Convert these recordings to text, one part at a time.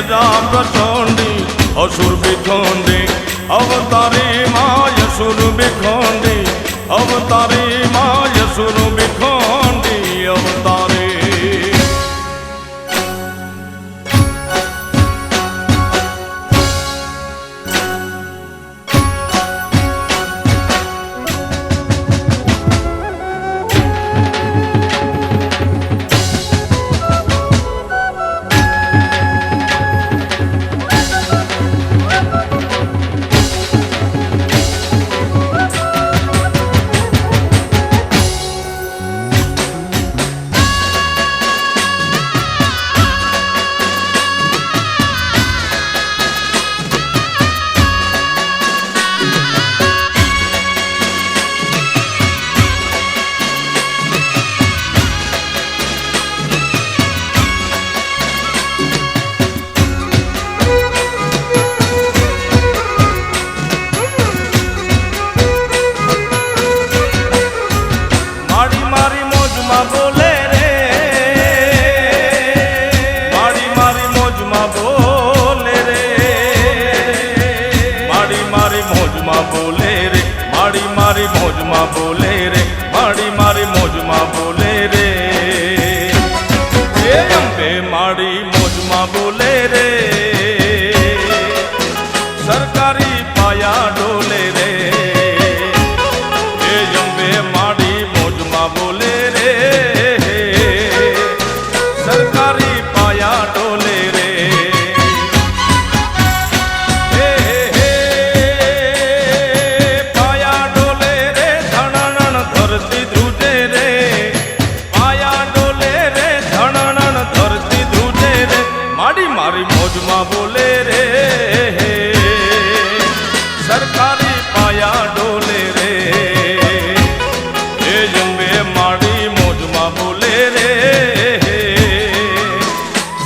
प्रजा प्रचंडी असुर बिखंडी अवतारी माय असुर बिखंडी अवतारी माय असुर बिखंडी अवतारी मारी मौज में बोले रे माड़ी मारी मौज में बोले रे ए अम्बे माड़ी मौज में बोले रे सरकारी पाया डोले रे ए अम्बे माड़ी मौज में बोले रे सरकारी पाया डोले रे मारी मौज में बोले रे सरकारी पाया डोले रे ए जम्बे माड़ी मौज में बोले रे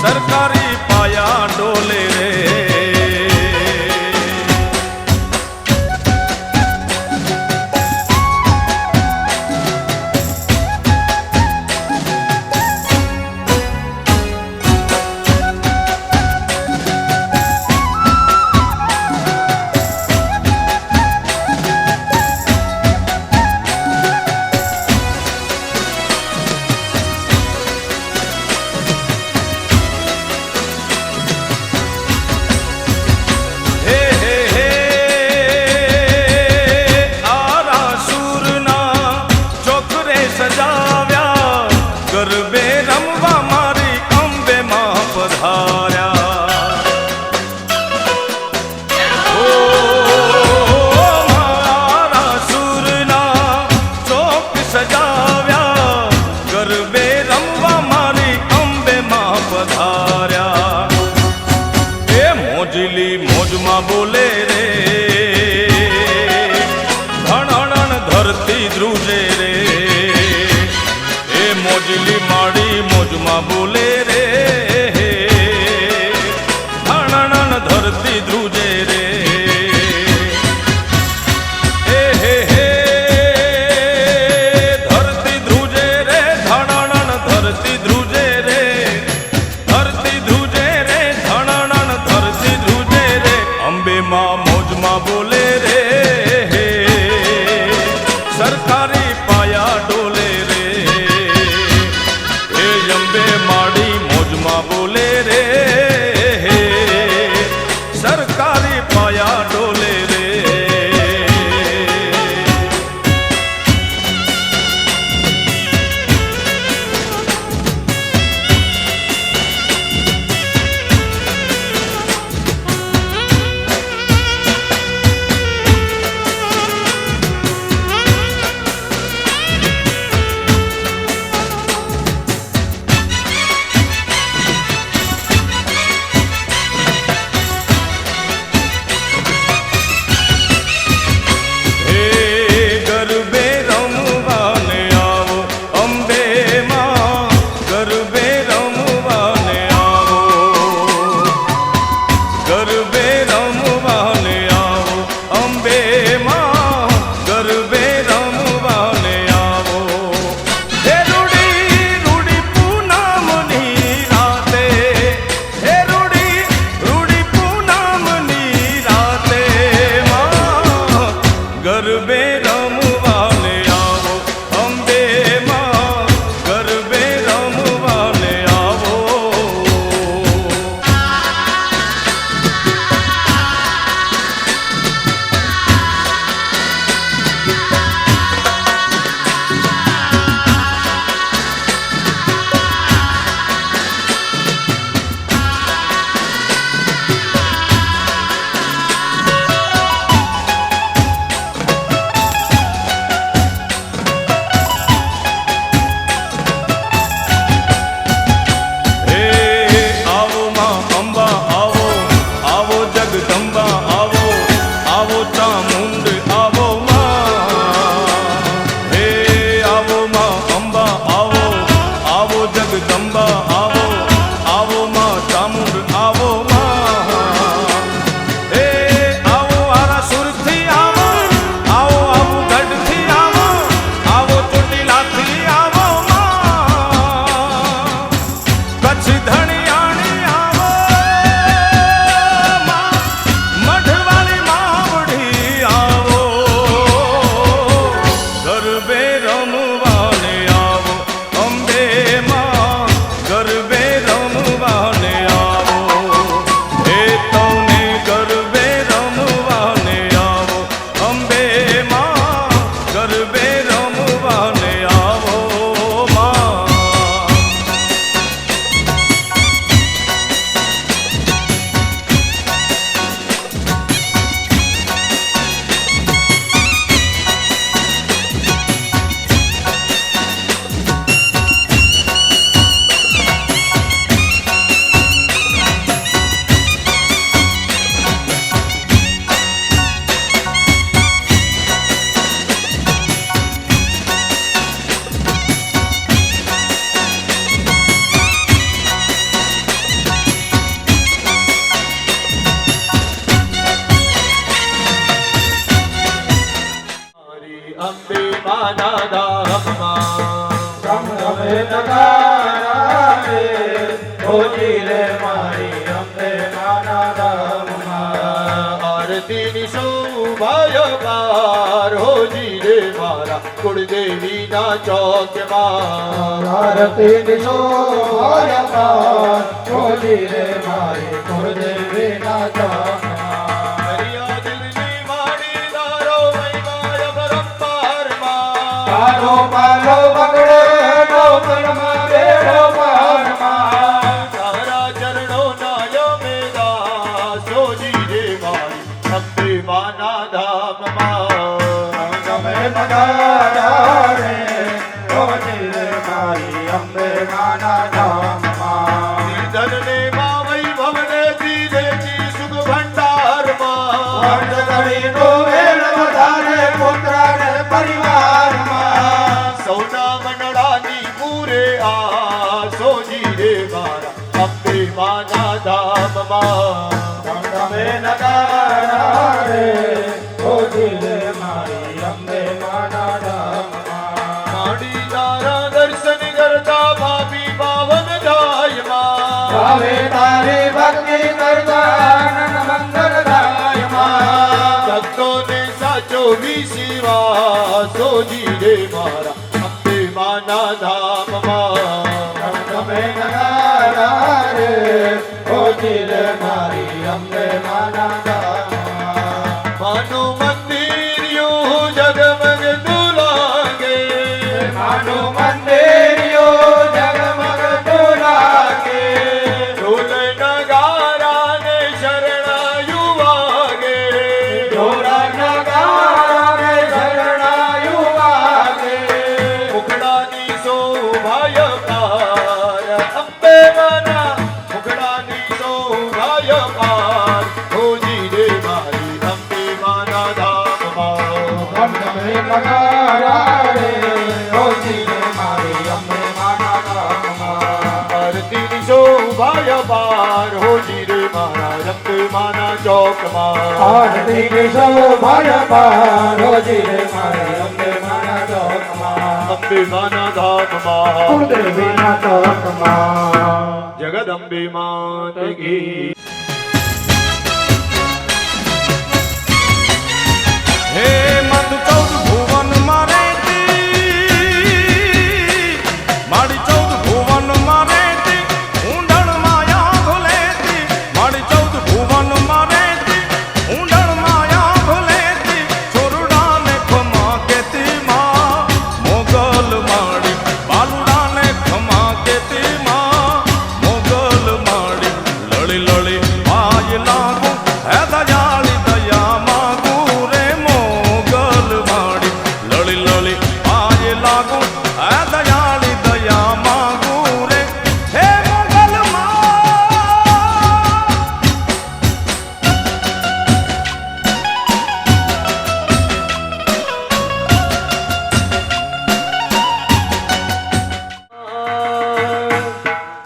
सरकारी पाया डोले रे गरबे रमवा मारी अंबे मां पधार्या ओ मारा सूरना चौक सजाव्या गरबे रमवा मारी अंबे मां पधार्या ए मोजली मौज मां बोले रे धड़ाणन धरती ध्रुजे रे मोजली माड़ी मौज में बोले रे धड़ाणन धरती ध्रुजे रे हे धरती ध्रुजे रे धड़ाणन धरती ध्रुजे रे धरती ध्रुजे रे धड़ाणन धरती ध्रुजे रे अंबे मां मौज में बोले रे सरकारी पाया डोले रे जम्बे माड़ी मौज में बोले रे सरकारी पाया डोले रे હોજી રે મારી અંબે માના ધામમાં આરતીની શોભાય પાર હોજી રે મારા કુળદેવીના ચોકમાં આરતીની શોભાય પાર હોજી રે મારી કુળદેવીના ચોકમાં હરિયા દિલની વાડી તારો મહિમાય પરંપારમાં પાલો પાલો બગડે નો મનમાં બેડો પારમાં તારા ચરણો નાય મેદાસ હોજી રે મારી અંબે માના ધામમાં તમે પધાર્યા રે હોજી રે મારી અંબે માના ધામમાં ધનને માં વૈભવને દીધેથી સુખ ભંડારમાં અર્ધઘડીનો વેળ વધારે પુત્રને પરિવારમાં સૌના મંડળાની પૂરે સોજી રે મારા અંબે માના ધામમાં તમે નગારા રે હોજી રે મારી અંબે માના ધામમાં માડી તારા દર્શન કરતા ભાભી પાવન જાયમાં ભાવે તારી ભક્તિ કરતા આનંદ મંગલ ગાયમાં ભક્તોને સાચો વિશ્વાસ સોજી રે મારા અંબે માના ધામમાં તમે નગારા રે હોજી રે મારી અંબે માના ધામમાં માનું મંદિર યું જગમગ તુલાગે માનું મંદિર યો જગમગ તુલાગે ઢોલ નગારા ને શરણાયું વાગે ઢોળા નગારા ને શરણાયું વાગે મુખડાની શોભાય પાર અંબે માના મુખડાની શોભાય પાર હોજી રે મારી અંબે માના ધામમાં તમે નગારા રે હોજી રે મારી અંબે માના ધામમાં આરતીની શોભાય પાર હોજી રે મારા અંબે માના ચોકમાં આરતી કે શોભાય પાર હોજી રે મારી અંબે માના ચોકમાં અંબે માના ધામમાં કુળદેવીના ચોકમાં જગદંબે માત કી હે મત ચૌદ ભુવન મારેતી માડી ચૌદ ભુવન મારેતી ઊંડણ માયા ભૂલેતી માડી ચૌદ ભુવન મારેતી ઊંડણ માયા ભૂલેતી ચોરડાને ખમા કેતી માં મોગલ માડી બાલુડાને ખમા કેતી માં મોગલ માડી લળી લળી પાય લાગુ હે દયાળી દયા માગુ રે મોગલ માડી લળી લળી પાય લાગુ હે દયાળી દયા માગુ રે હે મોગલ માં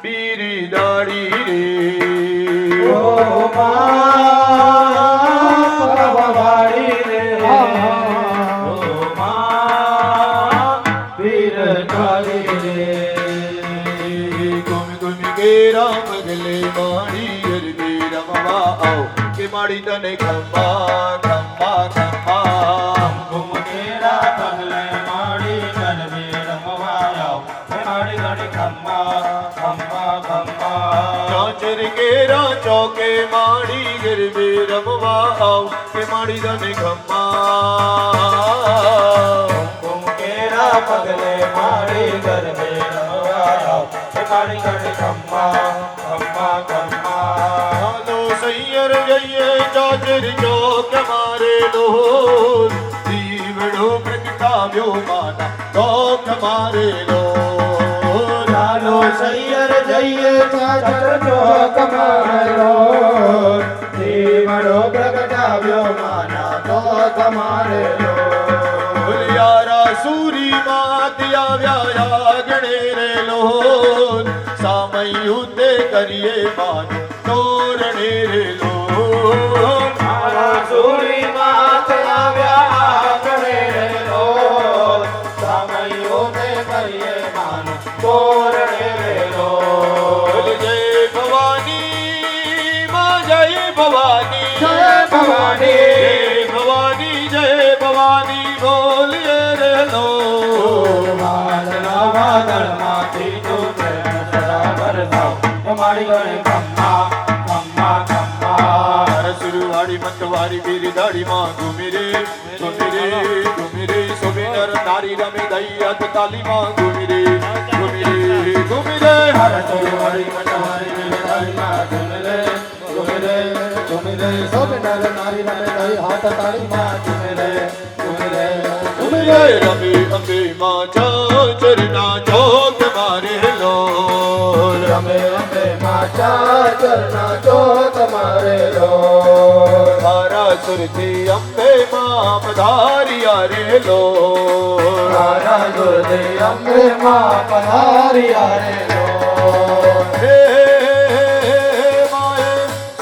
પીરી દાડી રે ઓ માં પ્રભવાડી રે ઓ માં પીર કાળી રે ગુમી ગુમી કેરા પગલે માડી અરબે રમવા આવ કે માડી તને ખંભા ખંભા ખંભા ગુમ કેરા પગલે માડી ગરબે રમવા આવ માડી ગણી ખમ્મા ખમ્મા ખમ્મા ચાચર કેરા ચોકે માડી ગરબે રમવા આવ કે માડી તને ખંભા ગુમ કેરા પગલે માડી ગરબે રમવા આવ માડી ગણી ખમ્મા ખમ્મા ખમ્મા હાલો સૈયર જઈએ ચાચર ચોક મારે લો દીવડો પ્રગટાવ્યો માના ચોક મારે લો ચાલો સૈયર જઈએ ચાચર ચોક મારો દેવડો પ્રગટાવ્યો માના ચોક મારેલો ભૂલિયારા સૂરી માત આવ્યા ગણે રે લો સામયું તે કરીએ માનું તોરણે રે લો મારા સુરી માત આવ્યા કરે રેલો સમયો તે કરીએ માનો તોરણે રેલો જય ભવા વાદળમાંથી તું પ્રેમ સદા વરસાવ મારી ગણે ખમ્મા ખમ્મા ખમ્મા રસુરવાળી મંતવારી ગીરધારી માં ઘૂમી રે સોબે નર નારી રમે દૈયત તાલી માં ઘૂમી રે હરસુરવાળી મંતવારી ગીરધારી માં ઘૂમી રે સોબે નર નારી રમે દઈ હાથ તાળી માં ઘૂમી રે રમે અંબે માં ચરના ચોક મારે લોલ રમે અંબે માચા ચરના ચોક મારે લો મારા સુરથી અંબે માં પધારિયા રે લોલ મારા ગુરુદે અંબે માં પધારિયા રે લો હે માએ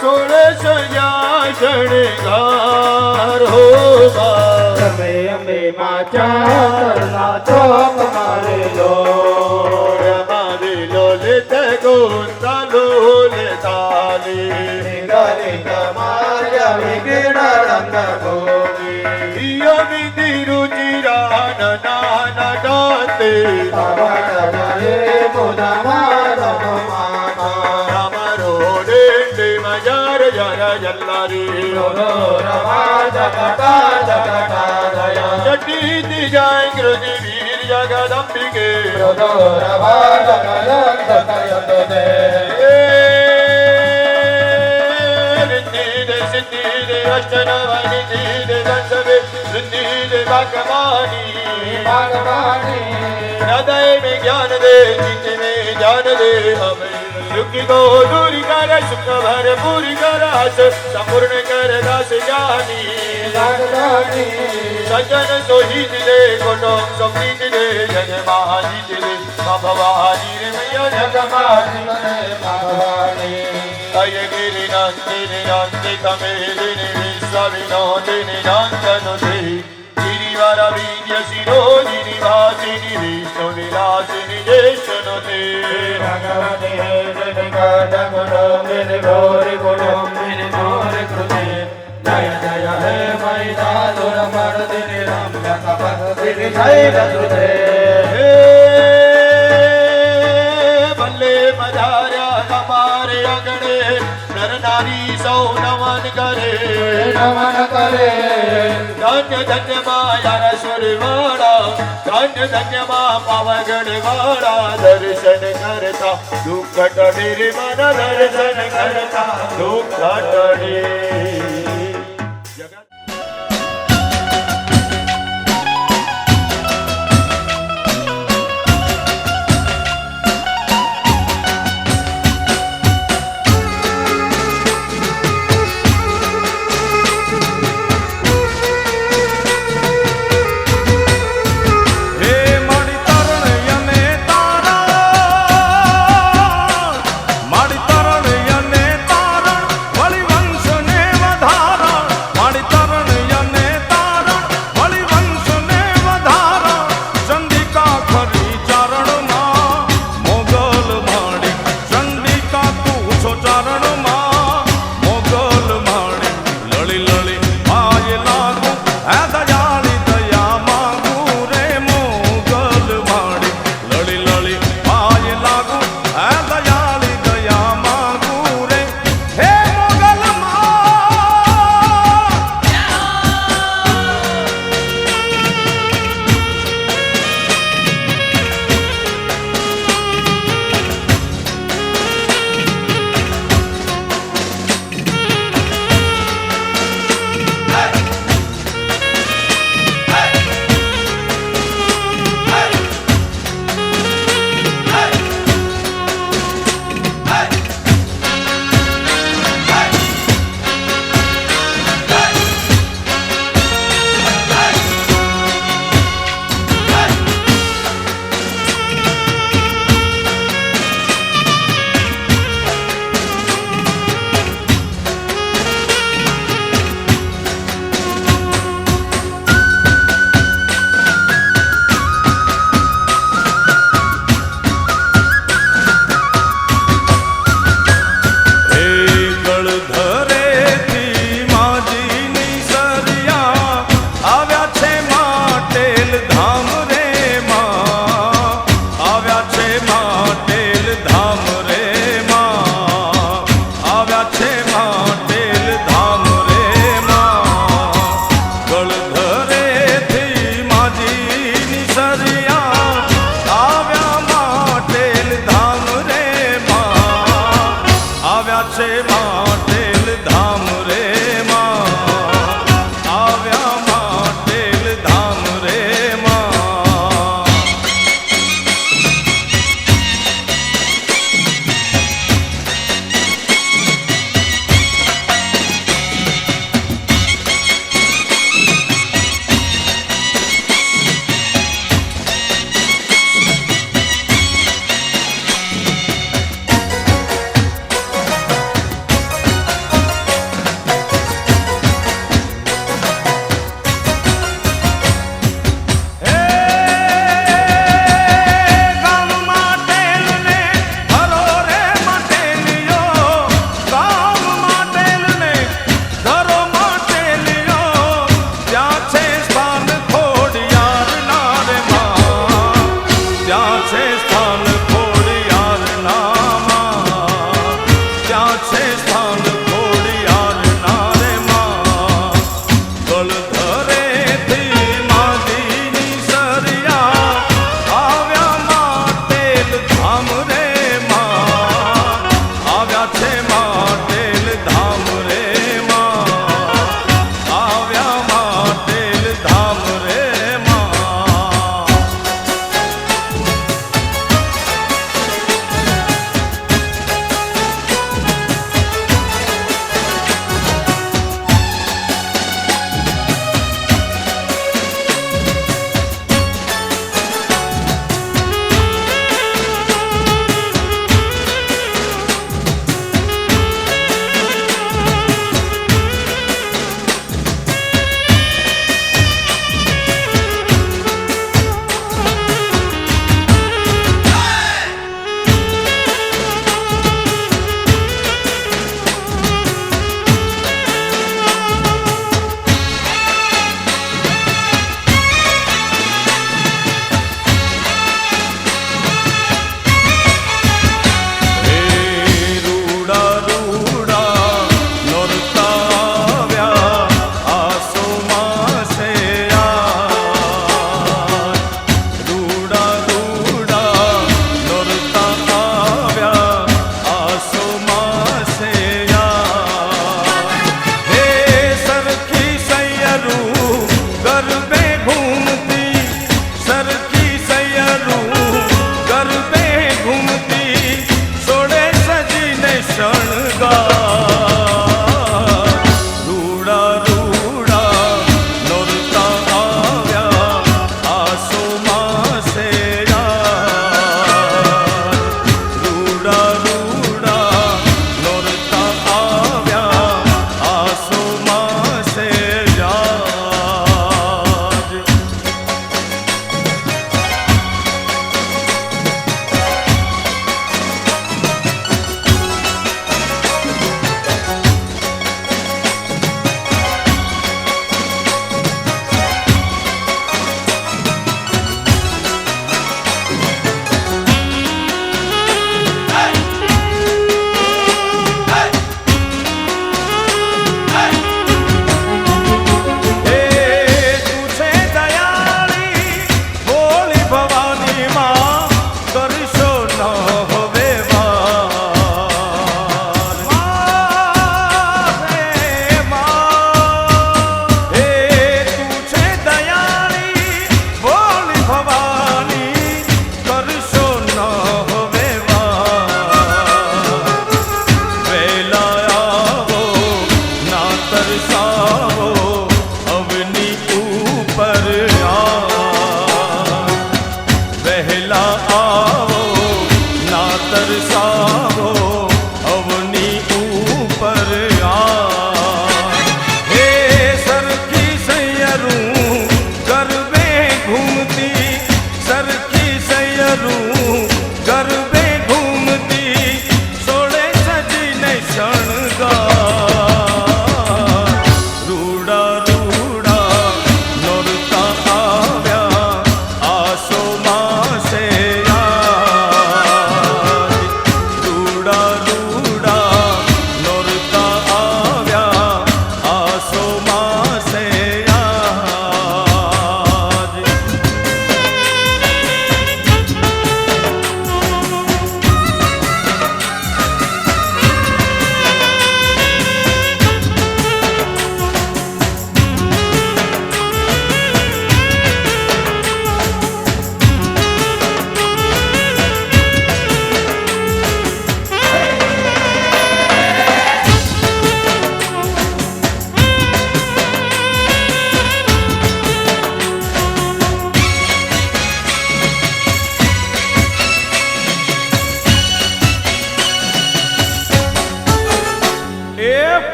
સોળે સજા શણગાર હો બા રમે અંબે માચા ચરના ચોક મારે લો રમાવે લોલે તે ગોંદા લોલે તાલી ગરે કમાર્યા વિગડા રંગ ગોરી યમિતિ રુચિરાન નાન દાતે પવન જરે મુદા મારો મામા રામરો ડેંડે મજાર જરા જલ્લારી રવા જગટા દયા જટી જાય કૃતિ વીર જગદંબિકે રવા જગયંત કયત દે રિદ્ધિ દે સિદ્ધિ દે અષ્ટનવનિ દે દંસવે વૃદ્ધિ દે ભગવાની ભગવાની હૃદય में ज्ञान दे चित्त में ज्ञान दे हमें दुख को दूर कर सुख भर पूरी कर आस संपूर्ण कर दास जानी भगवानी सज्जन सोहित दे कुटुंब समृत दे जग महाजित दे भवानी रे मैया जगमानी मने भगवानी अय गिरि नंदिनी नंदितमे दिनि विश्व विनोदिनी नंदन दे गिरिवर वीर्य शिरोजिनि भासिनि विष्णु विलासिनि जेष्ठनो ते भगवते जगत गुणो मेरे गौरी गुणो मेरे गौरी कृते जय जय हे महिषासुर मर्दिनि रम्य कपदिनि जय कृते भले मधार्या हमारे अगणे नर नारी सौ नमन करे नमन करे धन्य धन्य माया रसुरवाड़ा धन्य धन्य माँ पावगढ़ वाड़ा दर्शन करता दुख टरे मन दर्शन करता दुख टरे હે મારી તરણ યને તારણ મારી તરણ યને તારણ વળી વંશને વધારણ માટેલ ધામ રે માં આવ્યા માટેલ ધામ રે માં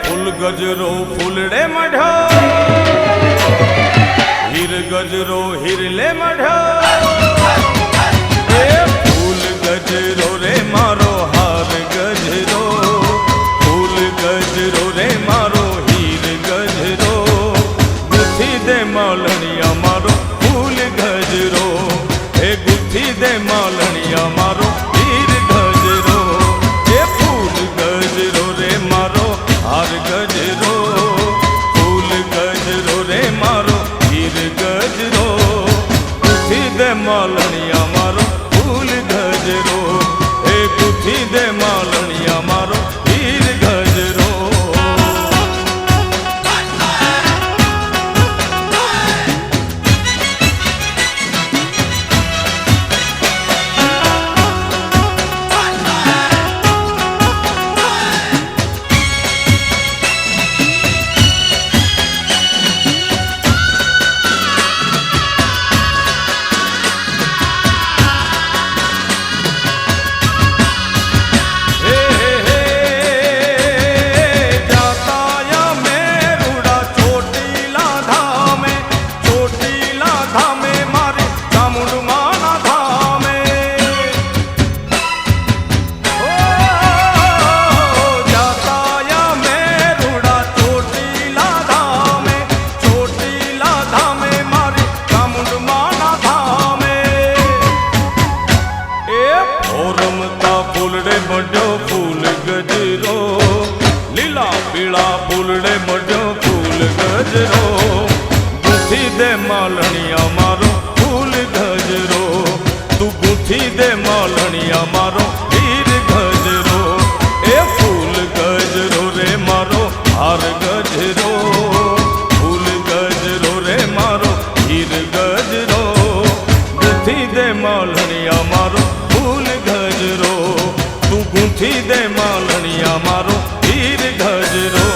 ફૂલ ગજરો ફૂલડે મઢ્યો, હીર ગજરો હીરલે મઢ્યો, એ ફૂલ ગજરો રે મારો હાર ગજરો, ફૂલ ગજરો રે મારો હીર ગજરો, ગુથી દે માલણિયા મારો ફૂલ ગજરો, એ ગુથી દે માલણિયા મારો હીર ગજરો, એ ફૂલ ગજરો રે મારો હાર ગજરો, ફૂલ ગજરો રે મારો હીર ગજરો, ગુથી દે માલણિયા મારો ફૂલ ગજરો, એ ગુથી દે માલણિયા મારો હીર ગજરો. ફૂલડે મઢ્યો ફૂલ ગજરો, ગુથી દે માલણિયા મારો ફૂલ ગજરો, તું ગુથી દે માલણિયા મારો હીર ગજરો, એ ફૂલ ગજરો રે મારો હાર ગજરો, ફૂલ ગજરો રે મારો હીર ગજરો, ગુથી દે માલણિયા મારો ફૂલ ગજરો, તું ગુથી દે માલણિયા મારો હીર ગજરો.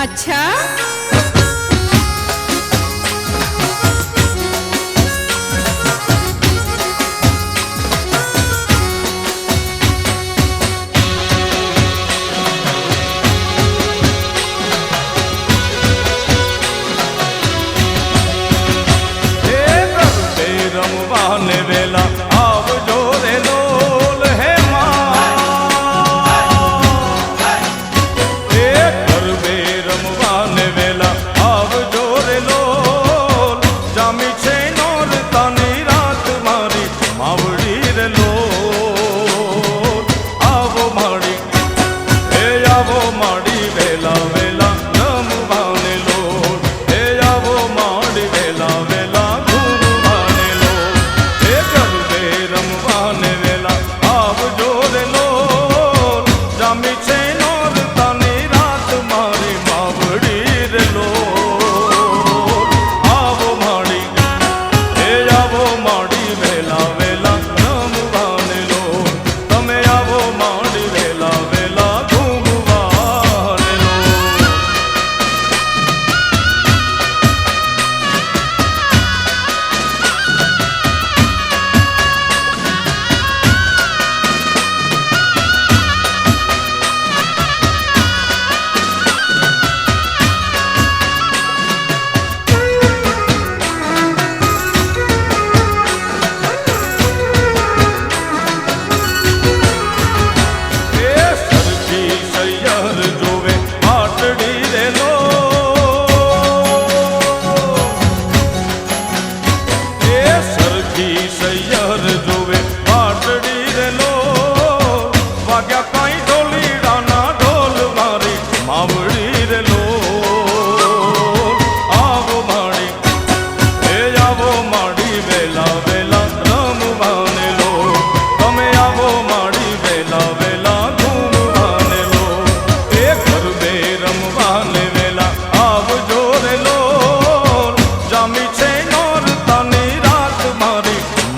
अच्छा રમવાને વેલા આવજો રે લોલ હે એ ગરબે રમવાને વેલા આવજો રે લોલ, જામી છે નોરતાની રાત મારી માવડી રે લોલ, આવો માડી એ આવો માડી વેલા વેલા રમવાને લોલ, એ આવો માડી વેલા વેલા રમવાને વેલા આવજો રે લોલ, જામી છે નોરતાની રાત મારી માવડી રે લોલ, આવો માડી એ આવો માડી વેલા વેલા રમવાને લોલ, તમે આવો માડી વેલા વેલા ઘૂમવાને લોલ.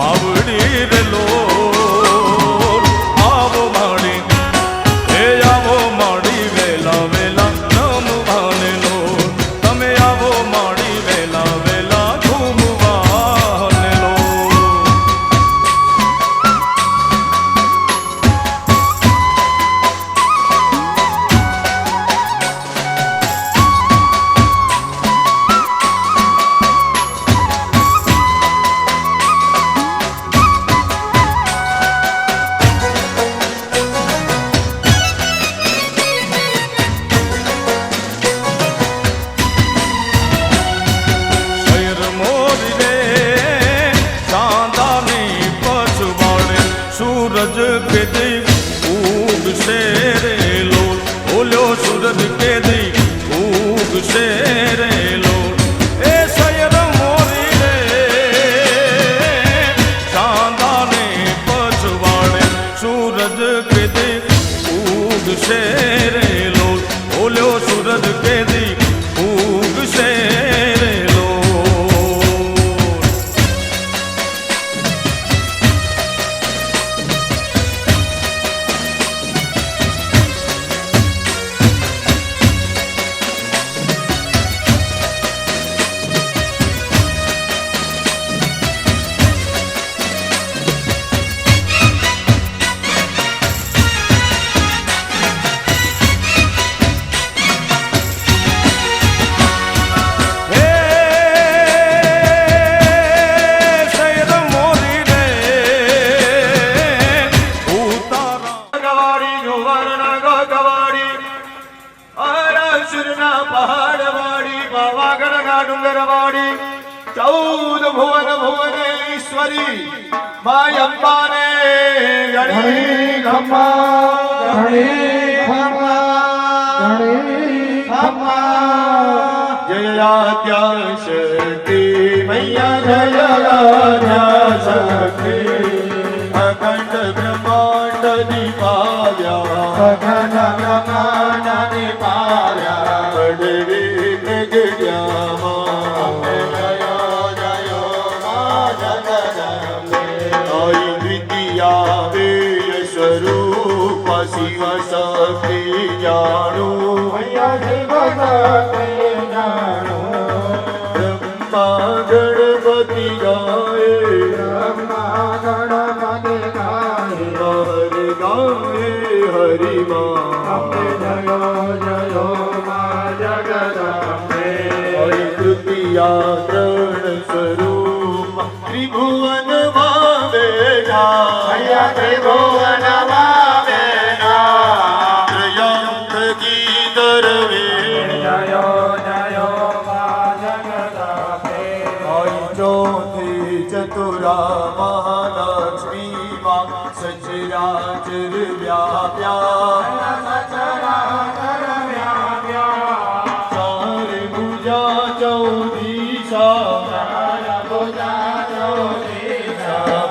માવડી રે લો सूरज के दी उगसे रे लोल बोलो सूरज के दी उगसे रे लोल ए सैर मोरी रे चांदा ने पछवाड़े सूरज के दी उगसे रे लोल बोलो सूरज के दी उगसे रे लोल पहाड़वाड़ी पावागढ़ डूंगरवाड़ी 14 भुवन भुवनेश्वरी माय अम्बा ने गणी खम्मा जया शक्ति मैया जया शक्ति अखंड ब्रह्मांड निपाव्या अखंड ब्रह्मांड निपाव्या बड़े जया आई द्वितीया वेय स्वरूप शिव शक्ति जानो ब्रह्मा गणपति गाए हर गाए हरि माँ हरि तृतीया तृण स्वरूप त्रिभुवन भावेना त्रिभुवन भावेना त्रयंक की दरवेणा चौथी चतुरा महालक्ष्मी माँ सचराचर व्याप्या चार भुजा चौदीसा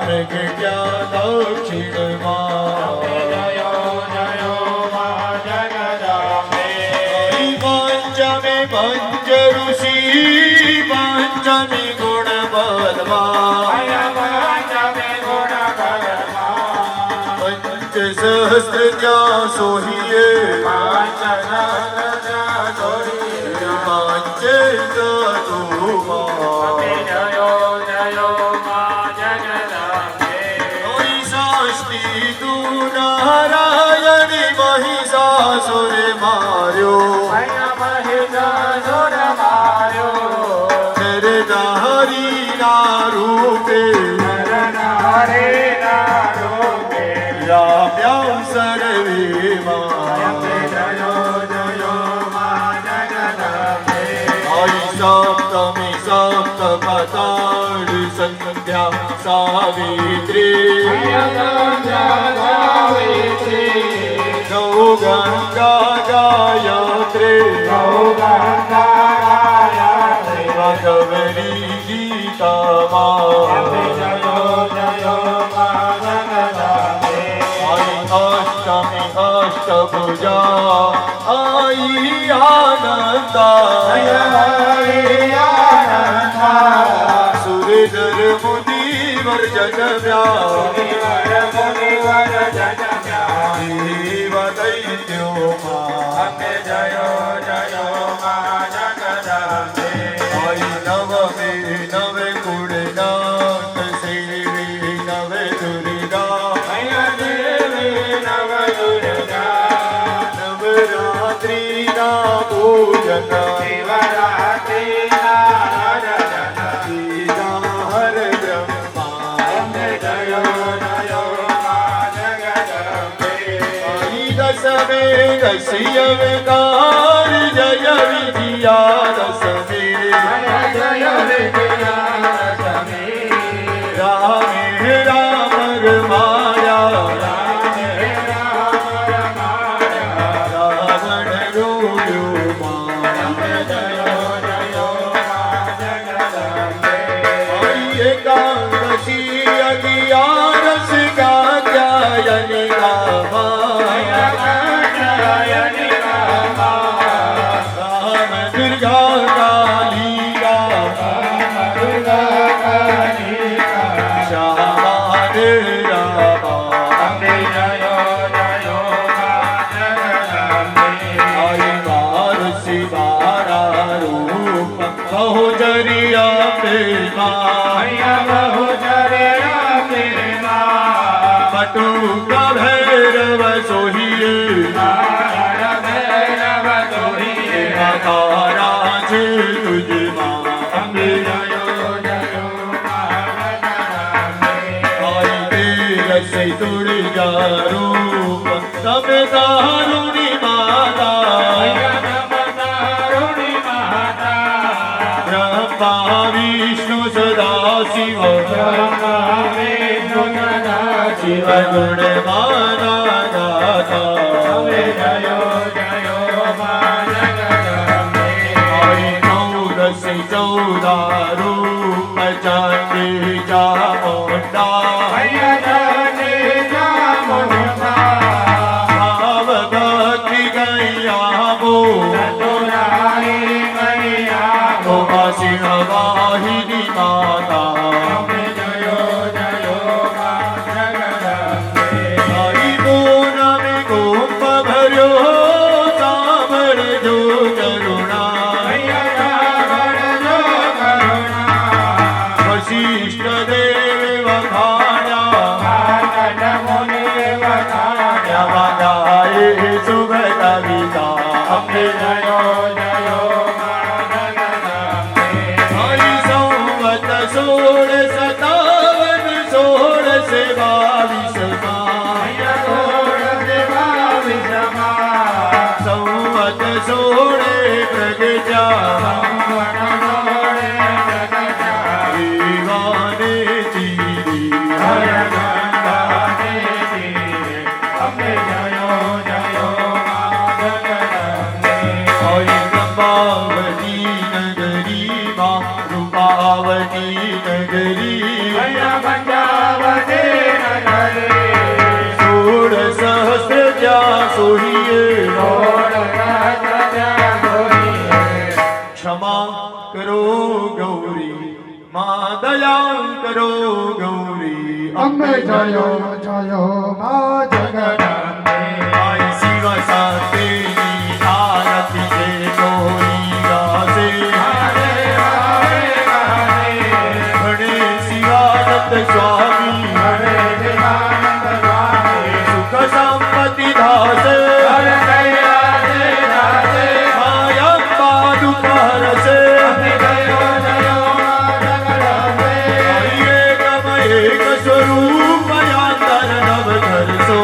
प्रज्ञा दक्षिण पंचमी पंच ऋषि पंचमी गुण बलवा पंच सहस्त्र क्या सोहिए पांचे षष्ठी तू नारायण महिषासुर मार्यो नरनारी नारूपे राम्यां सर्वे आई सप्तमी सप्तपताळि संध्या सावित्री नौ गंगा गायत्री गौरी गीता अष्टमी अष्टभुजा आई आनंदा सुरेंद्र मुनिवर जनव्या देव दैत्यो नवमे नव कुड़नाथ सेवे नव दुर्गा नवरात्रि ना पूजन हर ब्रह्मा दशमे दशियवकार जय विजया दशमे राम राम माया રામા અંબે જયો જયો મા જગદંબે આઈ વાર શિવારા રૂપ કહો જરિયા પ્રેમા અહીંયા બહુ જરિયા પ્રેમા બટુકા ભૈરવ સોહિએ મારા ભૈરવ સોહિએ તારા છે તુજમાં અંબે જયો જયો મા જગદંબે આઈ તેરસ તુળજા રૂપ તમે તારુણી માતા બ્રહ્મા વિષ્ણુ સદા શિવ શિવ ગુણ માના દાતા આઈ ચૌદસ ચૌદા રૂપ ચાંદી ચામુંડા ભાવ ભક્તિ ગૈયા મો સિંહ વાહિની માતા આઈ પૂનમે કુંભ ભર્યો સાંભળજો કરુણા વશિષ્ઠ દેવ વખાણ્યા ગાય શુભ કવિતા અંબે આઈ સંવત 1657 1622 સંવત 16 પ્રગટ્યા દેવાને ચીરી આઈ પ્રભાવતી નગરીમાં રૂપાવતી નગરી 16 સહસ્ર ત્યાં સોહિએ ક્ષમા કરો ગૌરી મા દયા કરો ગૌરી અંબે જયો જયો મા જગદંબે આઈ શિવ શાંતિની આરતી જે ગૌરી ગાશે ભણે શિવાનંદ સ્વામી સુખ સંપત્તિ દાસે માયા પાદુક હરસે એક સ્વરૂપ યાતર નવ ધરસો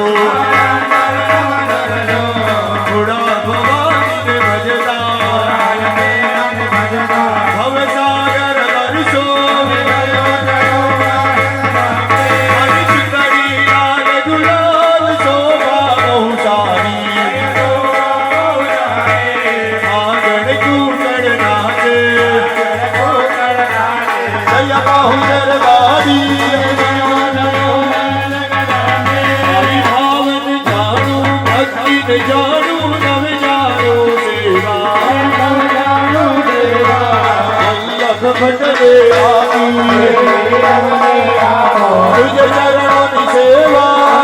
થોડા ભવાની ભજતા ભવસાગર વર્ષો ગુલાલ શોભા બહુ સારી આગળ કુકડ નાચે જય બાહુ દરબારી હરિ ભાવન જાણું ભક્તિ જાણું નવ જાણો સેવા લખ ભટલે આવી તુજ ચરણોની સેવા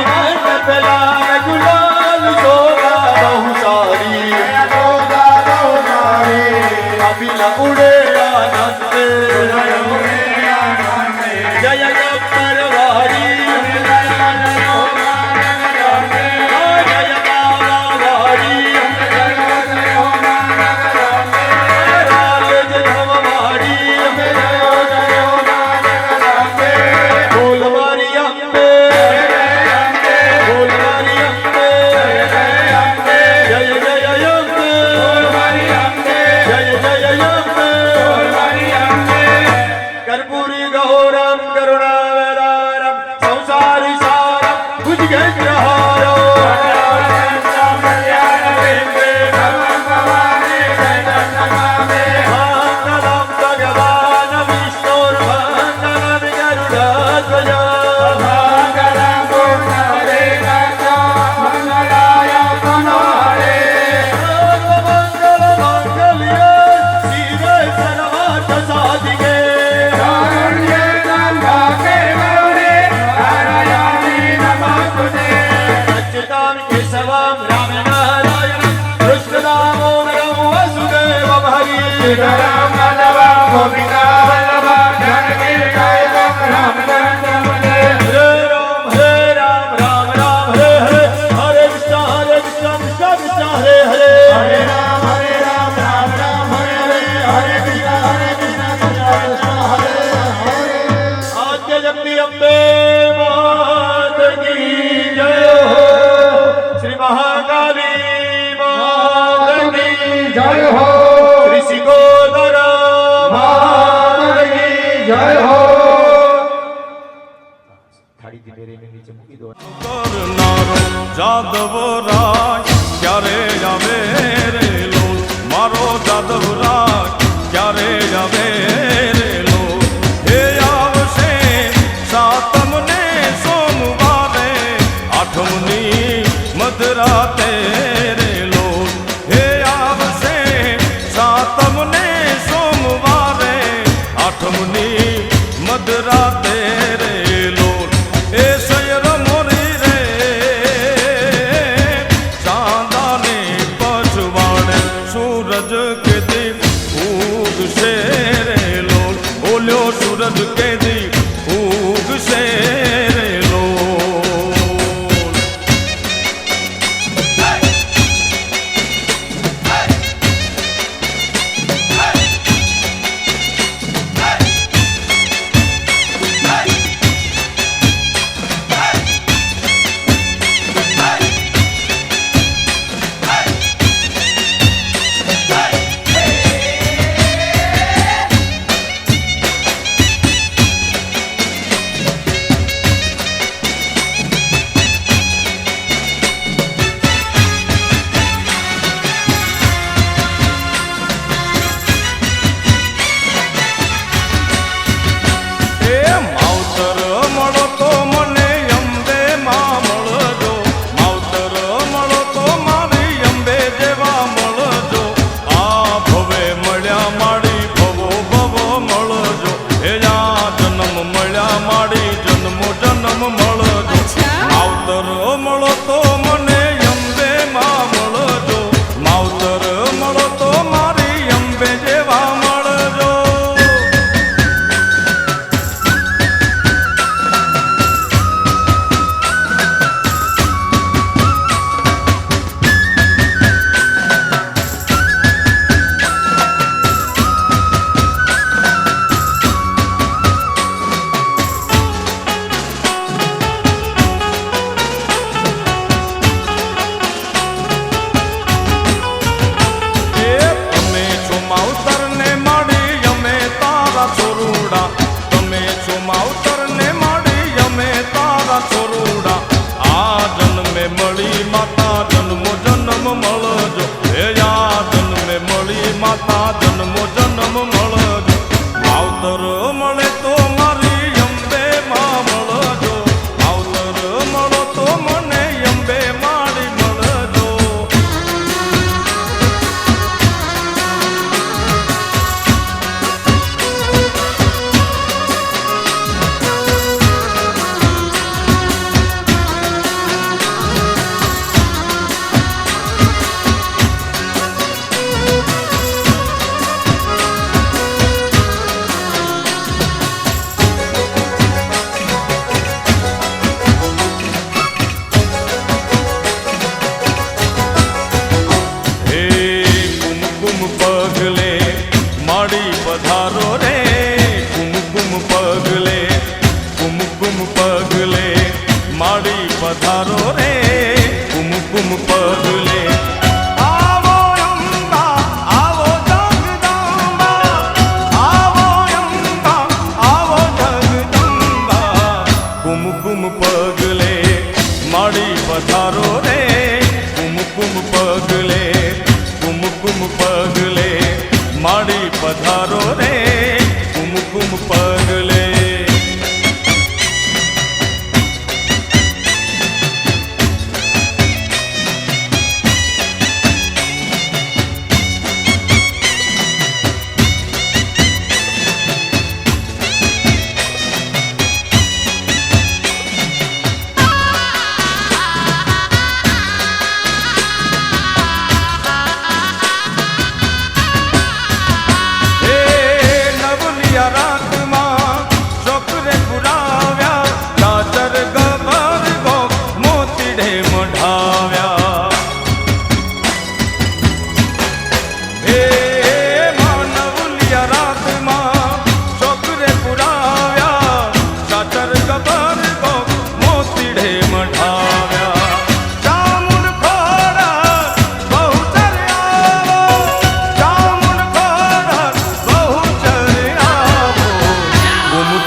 માનવ પેલા ગુલાલ શોભા બહુ સારી અભિન ઉડે આનંદ જય ગબ્બર વારી જય બાબા વારી રાજ ધમ વારી બોલ મારી અંબે બોલ મારી અંબે જય જય અંબે જય જય અંબે कर्पूरी गौरम करुणावतारम संसारी सारम भुजगेन्द्रहारो मंगलम भगवान विष्णुर्मंगलम गरुडध्वज मंगल मंगल्ये शिवे सर्वार्थ साधिके સીતારામ માધવ ગોપિકા વલ્લભ જાનકી નાયક રામચંદ્ર વંદે. હરે રામ રામ રામ હરે હરે હરે કૃષ્ણ કૃષ્ણ હરે હરે હરે રામ રામ રામ હરે હરે હરે કૃષ્ણ કૃષ્ણ હરે હરે. આદ્ય જગતી અંબે માત કી જય હો. શ્રી મહાકાલી માત કી જય હો શ્રી સિકોદર માત કી જય હો. થાળીથી બેરીને નીચે મૂકી દો. કરનારો જાદવ રાજ ક્યારે આવે રે લોલ મારો જાદવ રાજ ક્યારે આવે રે લોલ એ આવશે સાતમને સોમવારે આઠમની મધરાતે રે લોલ એ આવશે સાતમને સોમવારે આઠમની મધરાતે રે લોલ એ સૈર મોરી રે ચાંદાને પછવાડે સૂરજ કેદી ઉગશે રે લોલ ઓલ્યો સૂરજ કેદી ઉગશે રે લોલ. એ માવતર મળો તો મને અંબે માં મળજો માવતર મળો તો મારી અંબે જેવા મળજો આ ભવે મળ્યા માડી ભવો ભવો મળજો એ આ જન્મ મળ્યા માડી જન્મો જન્મ મળજો માવતર મળો તો મને અંબે માં મળજો માવતર મળો તો મારી અંબે જેવા મળજો. એ તમે છો માવતરને માડી અમે તારા છોરુડા તમે છો માવતરને માડી અમે તારા છોરુડા આ જન્મે મળી માતા જન્મો જન્મ મળજો એ આ જન્મે મળી માતા જન્મો જન્મ મળજો માવતર મળે તો મારી અંબે માં મળજો માવતર મળો તો મને અંબે માડી મળજો. હે કુમકુમ પગલે માડી પધારો રે કુમકુમ પગલે માડી પધારો રે કુમકુમ પગલે આવો અંબા આવો જગદંબા આવો અંબા આવો જગદંબા કુમકુમ પગલે માડી પધારો રે કુમકુમ પગલે માડી પધારો રે કુમકુમ પગલે.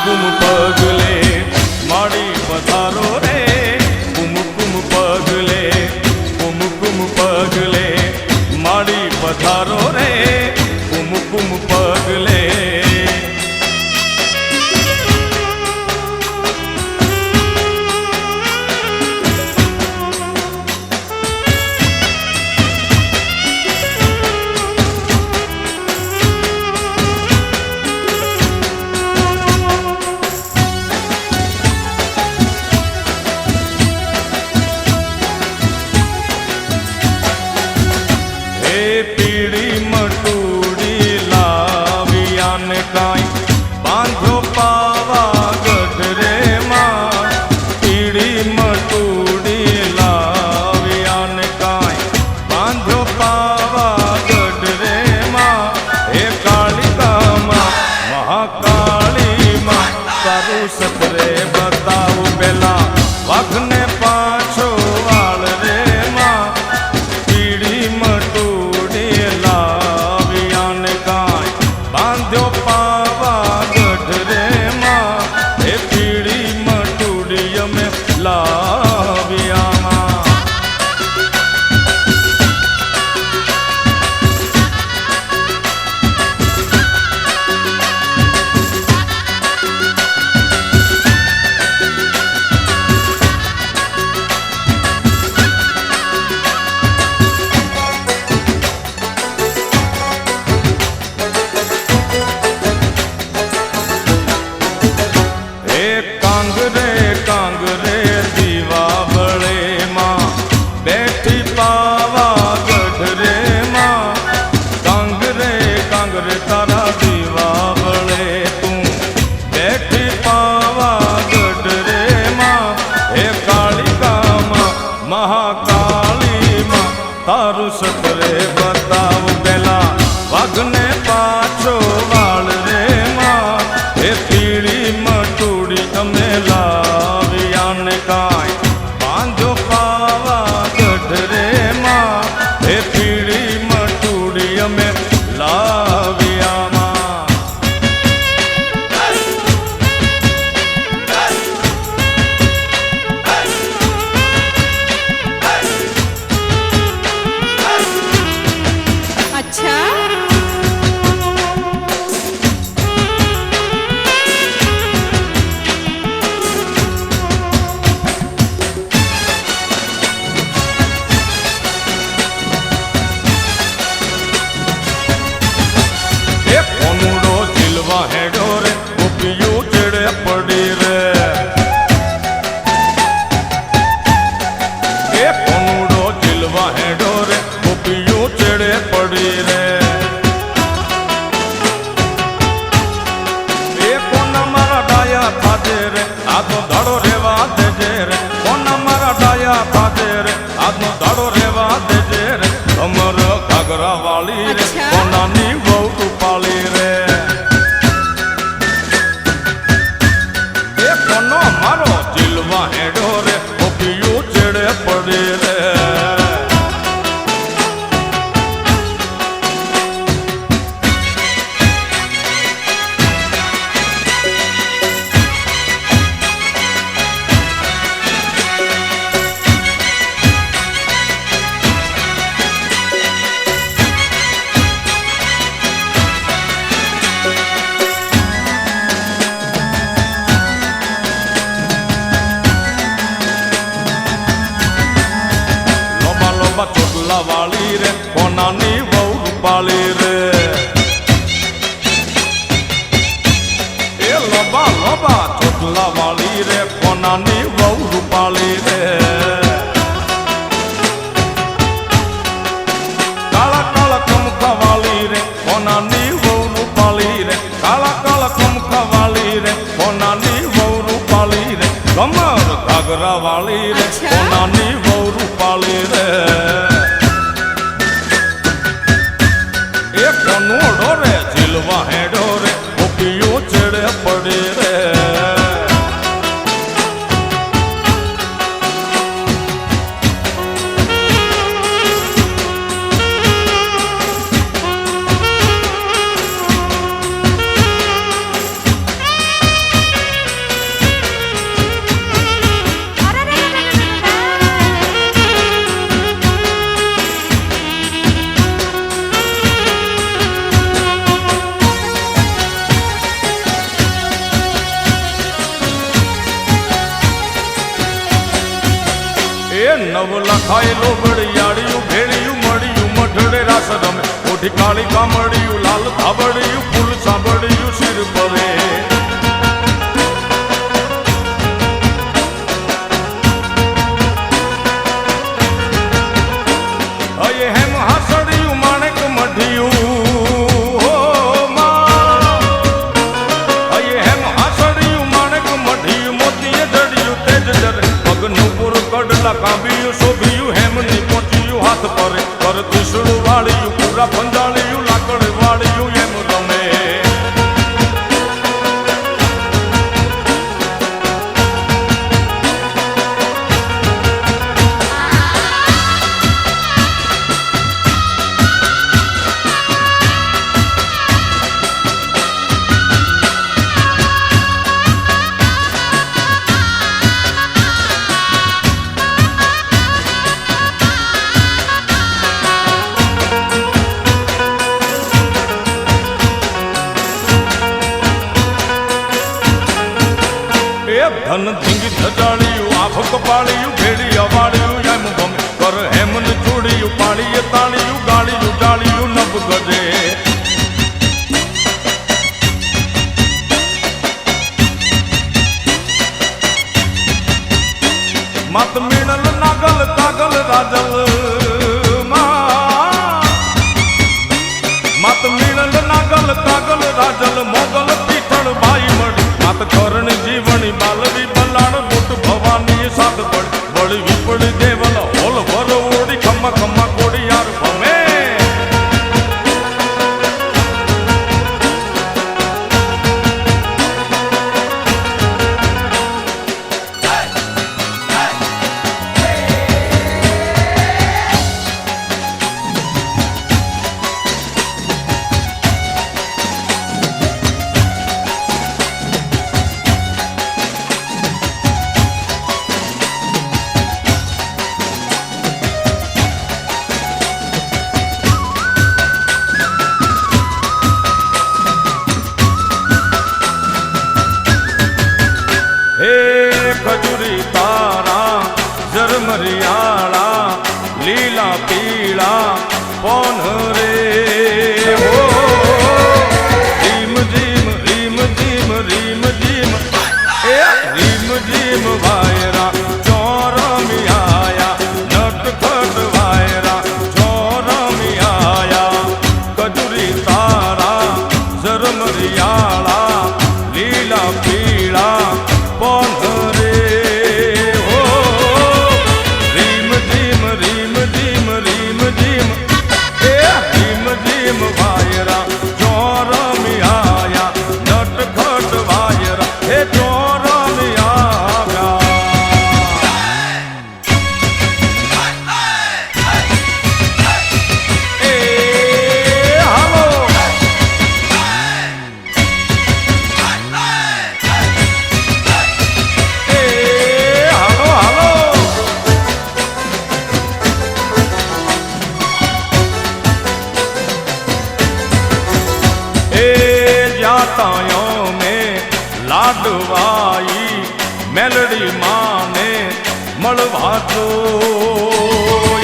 કુમકુમ પગલે માડી પધારો રે કુમકુમ પગલે કુમકુમ પગલે માડી પધારો રે કુમકુમ પગલે પીળી મટુડી લાવિયાને કાંઈ બાંધો પાવા ગઢરે માં પીળી મટુડી લાવિયાને કાંઈ બાંધો પાવા ગઢરે માં હે કાળિકામાં મહાકાળીમાં તારું સતરે બતાવું પેલા વાઘને પાછો વાળ રે માં પીળી મટુડી લાવિયાને કાંઈ બાંધ્યો પાવા ગઢરે માં એ પીળી મટુડી અમે લાવિયામાં કાંગરે દીવા બળે માં બેઠી પાવા ગઢરે માં કાંગરે તારા દીવા બળે તું બેઠી પાવા ગઢરે માં હે કાળિકામાં મહાકાળીમાં તારું સતરે બતાવ પેલા વાઘને પાછો વાળ રે માં હે પીળી મટુડી અમે લાવિયાને કાંઈ બાંધો પાવા ગઢરે માં હે પીળી મટુડી અમે લાવિયામાં अच्छा એ કોનુડો જીલવા હેડો રે ગોપીયું ચડે પડી રે એ કોનુડો જીલવા હેડો રે ગોપીયું ચડે પડી રે એ કોના મારા ડાયા થાજે રે આજનો દાડો રેવા દેજે રે કોના મારા ડાયા થાજે રે આજનો દાડો રેવા દેજે રે અમર ઘાઘરા વાળી રે અચ્છા. કોનાની બહુ રૂપાળી રે એ કોનો મારો જીલવા હેડો રે ગોપીયું ચડે પડી રે ચોટલા વાળી રે કોનાની બહુ રૂપાળી રે એ લોબા લોબા ચોટલા વાળી રે કોનાની બહુ રૂપાળી રે કાળા કાળા કમખા વાળી રે કોનાની બહુ રૂપાળી રે કાળા કાળા કમખા વાળી રે કોનાની બહુ રૂપાળી રે કમર ઘાઘરા વાળી રે અચ્છા. કોનાની બહુ રૂપાળી રે એ કોનુડો રે જીલવા હેડો રે ગોપીયું ચડે પડી રે નવ લખાયેલો બળિયાળિયું ભેળિયું મળ્યું મઢડે રાસ રમે ઓઠી કાળી કામળિયું લાલ ધાબળિયું ફૂલ સાંભળિયું શિર પરે અયે હેમ હાસડિયું માણેક મઢિયું હો માં અયે હેમ હાસડિયું માણેક મઢિયું મોતીએ જડિયું તેજ જરે પગનું પુર કડલા કાંબિયું શોભિયું હેમની પહોંચ્યું હાથ પરે પર ત્રિશુળ વાળિયું પૂરા પંજાળિયું લાકડ વાળિયું એમ રમે ધન ધીંગી ધજાળિયું આંખ કપાળિયું ભેડી અવાળિયું એમ ગમે કર હેમન ચૂડિયું પાળીએ તાળિયું ગાળિયું જાળિયું નભ ગજે મત મીણલ નાગલ કાગલ રાજલ મત મીણલ નાગલ કાગલ રાજલ મોગલ પીઠળ ભાઈ મળી માત કરણ જીવણી બાલવી બલાણ બુટ ભવાની સાત પડ બળી વિપડી દેવલ હોલ ભર ઓડી ખમ્મા ખમ્મા કોડી યાર ભમે खजूरी तारा जरमरियाला लीला पीला पौन रे हो रीम जीम रीम जीम रीम जीम रीम जीम वायरा चौरमी आया नटखट वायरा चौरमी आया खजूरी तारा जरमरियाला लीला पीला पौन रे हो रीम जीम रीम जीम रीम जीम रीम जीम वायरा चौरमी आया नटखट वायरा हे चौरमी आया हालो जातायों में लाडवाई मेलडी माँ ने मलवा दो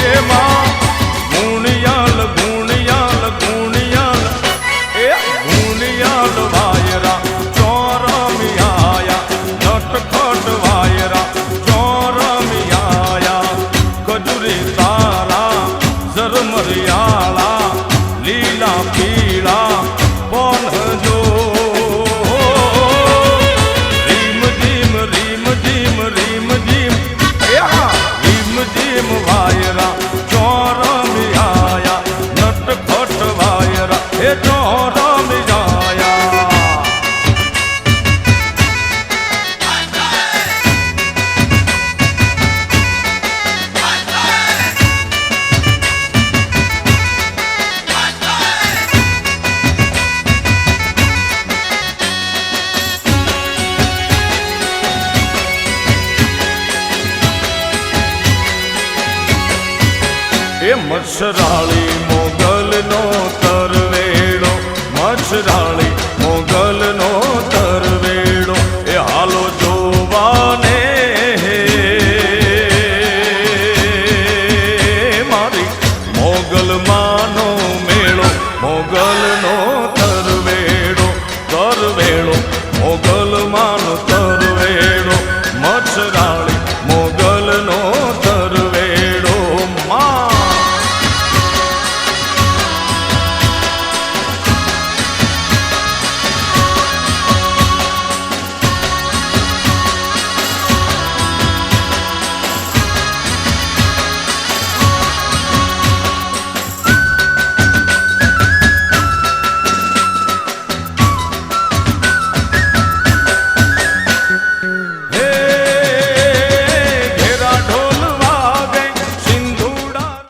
ये माँ गुणियाल गुणियाल गुणियाल गुणियाल वायरा चौरमी आया नटखट वायरा चौरमी आया खजूरी तारा जरमरियाला लीला पीला पौन जो रीम जीम रीम जीम रीम जीम रीम जीम वायरा चौरमी आया नटखट वायरा हे चौरमी आया મચ્છરાળી મોગલનો તરવેડો મચ્છરાળી મોગલનો તરવેડો એ હાલો જોવાને